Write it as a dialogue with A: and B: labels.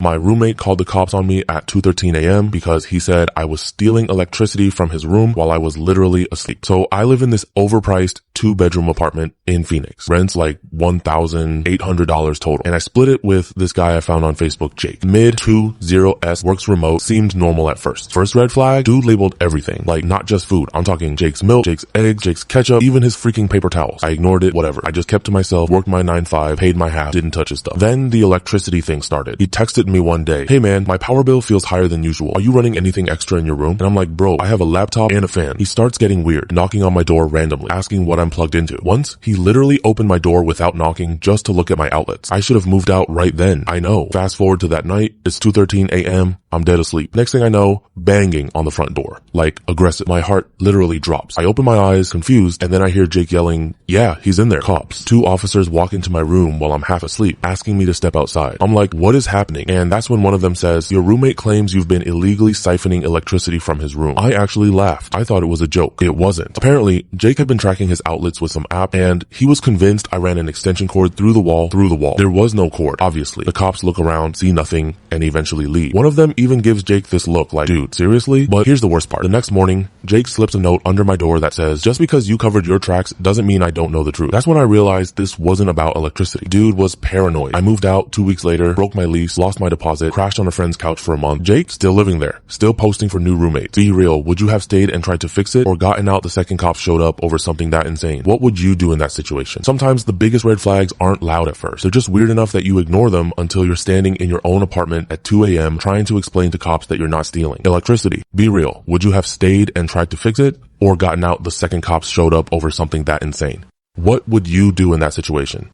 A: My roommate called the cops on me at 2:13 a.m. because he said I was stealing electricity from his room while I was literally asleep. So I live in this overpriced 2-bedroom apartment in Phoenix. Rent's like $1,800 total. And I split it with this guy I found on Facebook, Jake. Mid-20s, works remote, seemed normal at first. First red flag, dude labeled everything. Like not just food. I'm talking Jake's milk, Jake's eggs, Jake's ketchup, even his freaking paper towels. I ignored it, whatever. I just kept to myself, worked my 9-5, paid my half, didn't touch his stuff. Then the electricity thing started. He texted me one day, "Hey man, my power bill feels higher than usual. Are you running anything extra in your room?" And I'm like, "Bro, I have a laptop and a fan." He starts getting weird, knocking on my door randomly, asking what I'm plugged into. Once, he literally opened my door without knocking just to look at my outlets. I should have moved out right then. I know. Fast forward to that night, it's 2:13 a.m. I'm dead asleep. Next thing I know, banging on the front door. Like, aggressive. My heart literally drops. I open my eyes, confused, and then I hear Jake yelling, "Yeah, he's in there. Cops." 2 officers walk into my room while I'm half asleep, asking me to step outside. I'm like, what is happening? And that's when one of them says, "Your roommate claims you've been illegally siphoning electricity from his room." I actually laughed. I thought it was a joke. It wasn't. Apparently, Jake had been tracking his outlets with some app, and he was convinced I ran an extension cord through the wall. There was no cord, obviously. The cops look around, see nothing, and eventually leave. One of them even gives Jake this look like, "Dude, seriously?" But here's the worst part. The next morning, Jake slips a note under my door that says, "Just because you covered your tracks doesn't mean I don't know the truth." That's when I realized this wasn't about electricity. Dude was paranoid. I moved out 2 weeks later, broke my lease, lost my deposit, crashed on a friend's couch for a month. Jake still living there, still posting for new roommates. Be real, would you have stayed and tried to fix it, or gotten out the second cops showed up over something that insane? What would you do in that situation? Sometimes the biggest red flags aren't loud at first. They're just weird enough that you ignore them until you're standing in your own apartment at 2 a.m. trying to explain to cops that you're not stealing electricity. Be real, would you have stayed and tried to fix it, or gotten out the second cops showed up over something that insane? What would you do in that situation?